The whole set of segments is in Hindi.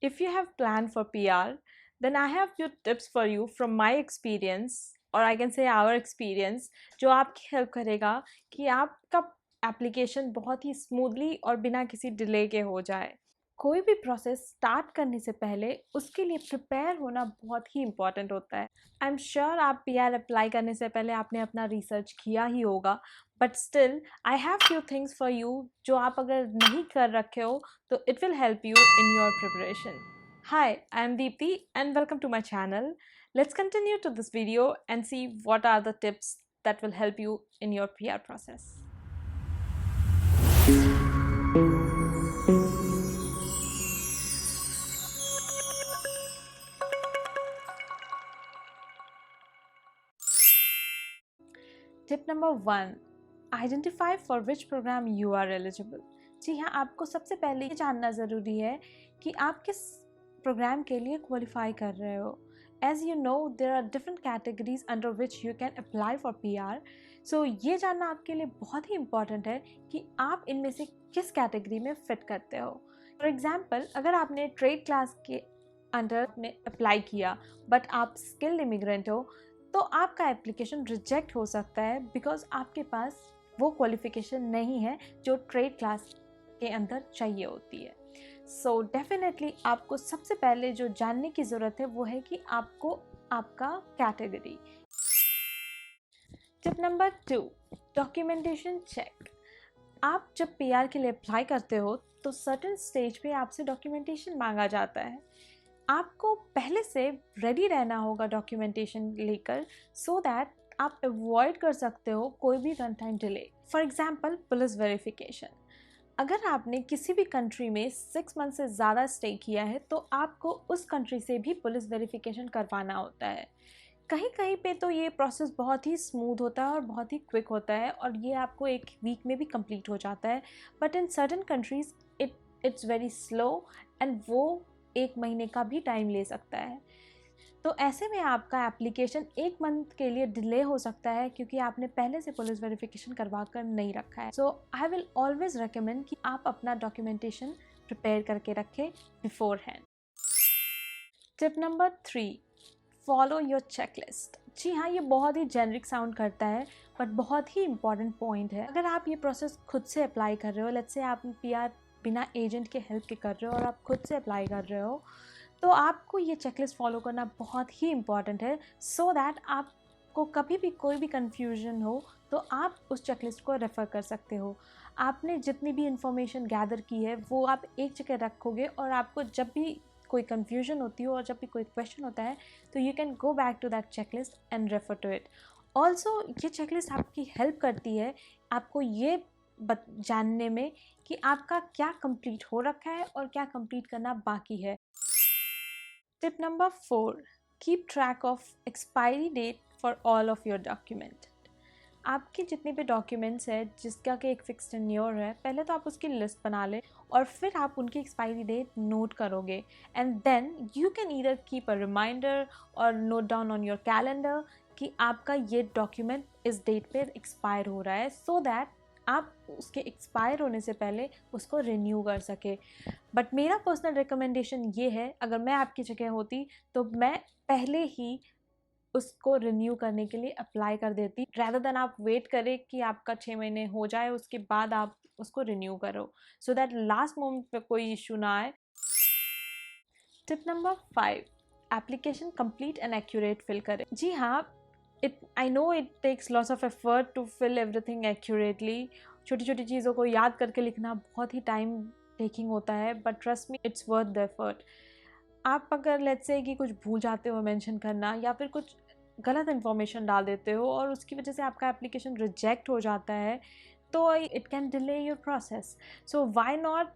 If you have planned for PR, then I have few tips for you from my experience, or I can say our experience, जो आपकी हेल्प करेगा कि आपका एप्लीकेशन बहुत ही स्मूथली और बिना किसी डिले के हो जाए। कोई भी प्रोसेस स्टार्ट करने से पहले उसके लिए प्रिपेयर होना बहुत ही इम्पॉर्टेंट होता है। आई एम श्योर आप पीआर अप्लाई करने से पहले आपने अपना रिसर्च किया ही होगा, but still I have few things for you जो आप अगर नहीं कर रखे हो तो it will help you in your preparation. Hi, I am Deepti and welcome to my channel. Let's continue to this video and see what are the tips that will help you in your PR process. Tip number 1, identify for which program you are eligible. जी हाँ, आपको सबसे पहले ये जानना ज़रूरी है कि आप किस प्रोग्राम के लिए क्वालिफाई कर रहे हो. As you know, there are different categories under which you can apply for PR. So ये जानना आपके लिए बहुत ही इम्पॉर्टेंट है कि आप इनमें से किस कैटेगरी में फिट करते हो. फॉर एग्जाम्पल, अगर आपने ट्रेड क्लास के अंडर में अप्लाई किया बट आप स्किल्ड इमिग्रेंट हो तो आपका एप्लीकेशन रिजेक्ट हो सकता है बिकॉज आपके पास वो क्वालिफिकेशन नहीं है जो ट्रेड क्लास के अंदर चाहिए होती है. सो डेफिनेटली आपको सबसे पहले जो जानने की ज़रूरत है वो है कि आपको आपका category. Tip number 2, documentation check. आप जब पीआर के लिए अप्लाई करते हो तो सर्टेन स्टेज पे आपसे डॉक्यूमेंटेशन मांगा जाता है. आपको पहले से रेडी रहना होगा डॉक्यूमेंटेशन लेकर सो दैट आप अवॉइड कर सकते हो कोई भी run time delay. For example, police verification. अगर आपने किसी भी कंट्री में 6 मंथ से ज़्यादा स्टे किया है तो आपको उस कंट्री से भी पुलिस वेरिफिकेशन करवाना होता है. कहीं कहीं पे तो ये प्रोसेस बहुत ही स्मूथ होता है और बहुत ही क्विक होता है और ये आपको एक वीक में भी कंप्लीट हो जाता है, but in certain countries it's very slow and वो 1 महीने का भी टाइम ले सकता है. तो ऐसे में आपका एप्लीकेशन 1 मंथ के लिए डिले हो सकता है क्योंकि आपने पहले से पुलिस वेरिफिकेशन करवा कर नहीं रखा है. So I will always recommend कि आप अपना डॉक्यूमेंटेशन प्रिपेयर करके रखें beforehand. Tip number 3, follow your checklist. जी हाँ, ये बहुत ही जेनरिक साउंड करता है बट बहुत ही इंपॉर्टेंट पॉइंट है. अगर आप ये प्रोसेस खुद से अप्लाई कर रहे हो, लेट्स से आप पीआर बिना एजेंट के हेल्प के कर रहे हो और आप खुद से अप्लाई कर रहे हो, तो आपको ये चेकलिस्ट फॉलो करना बहुत ही इम्पॉर्टेंट है सो दैट आपको कभी भी कोई भी कन्फ्यूजन हो तो आप उस चेकलिस्ट को रेफ़र कर सकते हो. आपने जितनी भी इंफॉर्मेशन गैदर की है वो आप एक जगह रखोगे और आपको जब भी कोई कन्फ्यूजन होती हो और जब भी कोई क्वेश्चन होता है तो you can go back to that checklist and refer to it. Also ये चेकलिस्ट आपकी हेल्प करती है आपको ये जानने में कि आपका क्या कंप्लीट हो रखा है और क्या कंप्लीट करना बाकी है. Tip number 4, keep track of expiry date for all of your document. आपके जितने भी डॉक्यूमेंट्स हैं जिसका कि एक फिक्स टेन्योर है, पहले तो आप उसकी लिस्ट बना लें और फिर आप उनकी एक्सपायरी डेट नोट करोगे and then you can either keep a reminder और note down on your calendar कि आपका ये डॉक्यूमेंट इस डेट पे एक्सपायर हो रहा है सो दैट आप उसके एक्सपायर होने से पहले उसको रिन्यू कर सके. बट मेरा पर्सनल रिकमेंडेशन ये है, अगर मैं आपकी जगह होती तो मैं पहले ही उसको रिन्यू करने के लिए अप्लाई कर देती रैदर देन आप वेट करें कि आपका 6 महीने हो जाए उसके बाद आप उसको रिन्यू करो सो दैट लास्ट मोमेंट पे कोई इशू ना आए. Tip number 5, application complete and accurate fill करें. जी हाँ, I know it takes lots of effort to fill everything accurately. छोटी छोटी चीज़ों को याद करके लिखना बहुत ही टाइम टेकिंग होता है but trust me it's worth the effort. आप अगर लेट्स से कि कुछ भूल जाते हो मेंशन करना या फिर कुछ गलत इन्फॉर्मेशन डाल देते हो और उसकी वजह से आपका एप्लीकेशन रिजेक्ट हो जाता है तो it can delay your process. So why not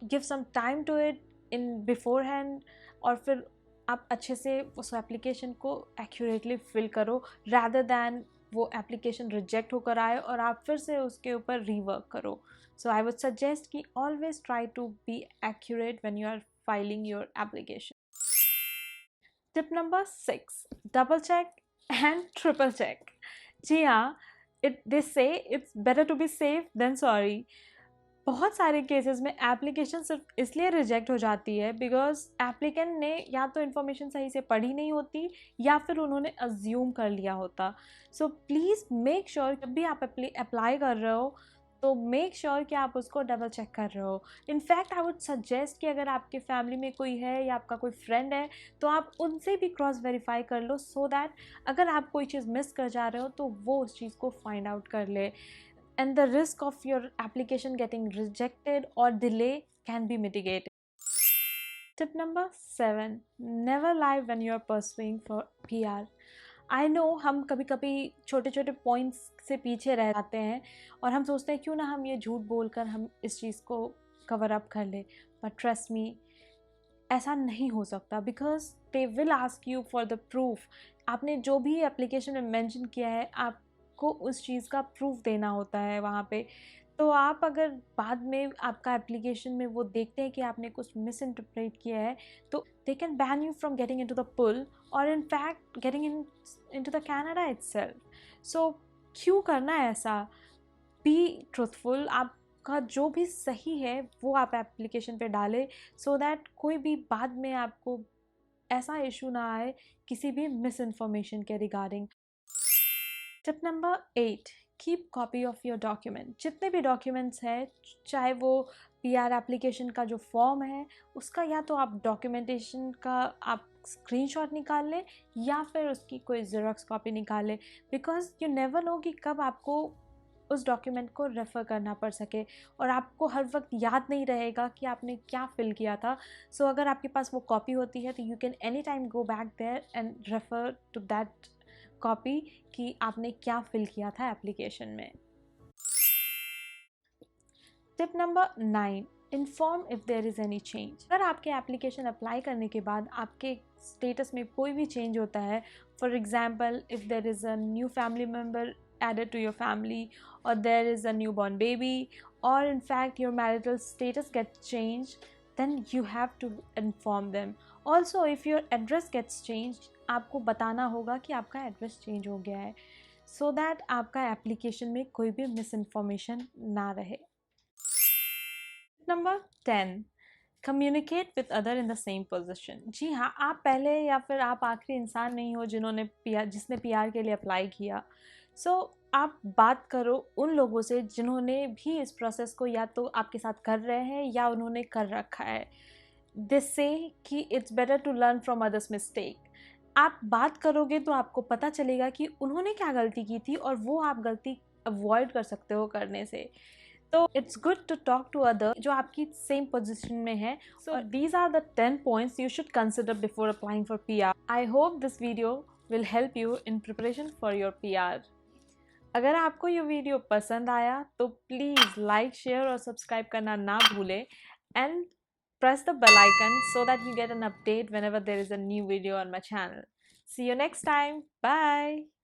give some time to it in beforehand और फिर आप अच्छे से उस एप्लीकेशन को एक्यूरेटली फिल करो रैदर दैन वो एप्लीकेशन रिजेक्ट होकर आए और आप फिर से उसके ऊपर रीवर्क करो. सो आई वुड सजेस्ट कि always try to be accurate when you are filing your application. Tip number 6, double check and triple check. जी हाँ, they say it's better to be safe than sorry. बहुत सारे केसेस में एप्लीकेशन सिर्फ इसलिए रिजेक्ट हो जाती है बिकॉज एप्लीकेंट ने या तो इन्फॉर्मेशन सही से पढ़ी नहीं होती या फिर उन्होंने अज्यूम कर लिया होता। सो प्लीज़ मेक श्योर जब भी आप अप्लाई कर रहे हो तो मेक श्योर कि आप उसको डबल चेक कर रहे हो। इनफैक्ट आई वुड सजेस्ट कि अगर आपके फैमिली में कोई है या आपका कोई फ्रेंड है तो आप उनसे भी क्रॉस वेरीफाई कर लो, सो दैट अगर आप कोई चीज़ मिस कर जा रहे हो तो वो उस चीज़ को फाइंड आउट कर ले, and the risk of your application getting rejected or delay can be mitigated. Tip number 7, never lie when you are pursuing for PR. I know हम कभी कभी छोटे छोटे पॉइंट्स से पीछे रह जाते हैं और हम सोचते हैं क्यों ना हम ये झूठ बोलकर हम इस चीज़ को कवर अप कर ले, बट ट्रस्ट मी ऐसा नहीं हो सकता because they will ask you for the proof. आपने जो भी एप्लीकेशन में मेंशन किया है आपको उस चीज़ का प्रूफ देना होता है वहाँ पे। तो आप अगर बाद में आपका एप्लीकेशन में वो देखते हैं कि आपने कुछ मिस इंटरप्रेट किया है तो they can ban you from getting into the pool और in fact getting into the Canada itself. So क्यों करना है ऐसा? बी ट्रूथफुल, आपका जो भी सही है वो आप एप्लीकेशन पे डालें सो दैट कोई भी बाद में आपको ऐसा इशू ना आए किसी भी मिस इन्फॉर्मेशन के regarding. Tip number 8, keep copy of your document. जितने भी डॉक्यूमेंट्स हैं, चाहे वो PR एप्लीकेशन का जो फॉर्म है उसका या तो आप डॉक्यूमेंटेशन का आप स्क्रीनशॉट निकाल लें या फिर उसकी कोई ज़ेरॉक्स कॉपी निकाल लें, बिकॉज यू नेवर नो कि कब आपको उस डॉक्यूमेंट को रेफ़र करना पड़ सके और आपको हर वक्त याद नहीं रहेगा कि आपने क्या फ़िल किया था। सो अगर आपके पास वो कॉपी होती है तो you can any time go back there and refer to that copy कि आपने क्या फ़िल किया था एप्लीकेशन में। Tip number 9, inform if there is any change. अगर आपके एप्लीकेशन अप्लाई करने के बाद आपके स्टेटस में कोई भी चेंज होता है, for example if there is a new family member added to your family or there is a newborn baby or in fact your marital status gets changed, then you have to inform them. Also if your address gets changed, आपको बताना होगा कि आपका एड्रेस चेंज हो गया है so that आपका एप्लीकेशन में कोई भी मिस इन्फॉर्मेशन ना रहे। Number 10, communicate with other in the same position. जी हाँ, आप पहले या फिर आप आखिरी इंसान नहीं हो जिसने PR के लिए अप्लाई किया। सो आप बात करो उन लोगों से जिन्होंने भी इस प्रोसेस को या तो आपके साथ कर रहे हैं या उन्होंने कर रखा है। दिस से कि it's better to learn from others mistake. आप बात करोगे तो आपको पता चलेगा कि उन्होंने क्या गलती की थी और वो आप गलती अवॉइड कर सकते हो करने से। तो it's good to talk to other जो आपकी सेम पोजीशन में है। So these are the 10 points you should consider before applying for PR। I hope this video will help you in preparation for your PR। अगर आपको ये वीडियो पसंद आया तो प्लीज़ लाइक, शेयर और सब्सक्राइब करना ना भूलें and press the bell icon so that you get an update whenever there is a new video on my channel. See you next time. Bye.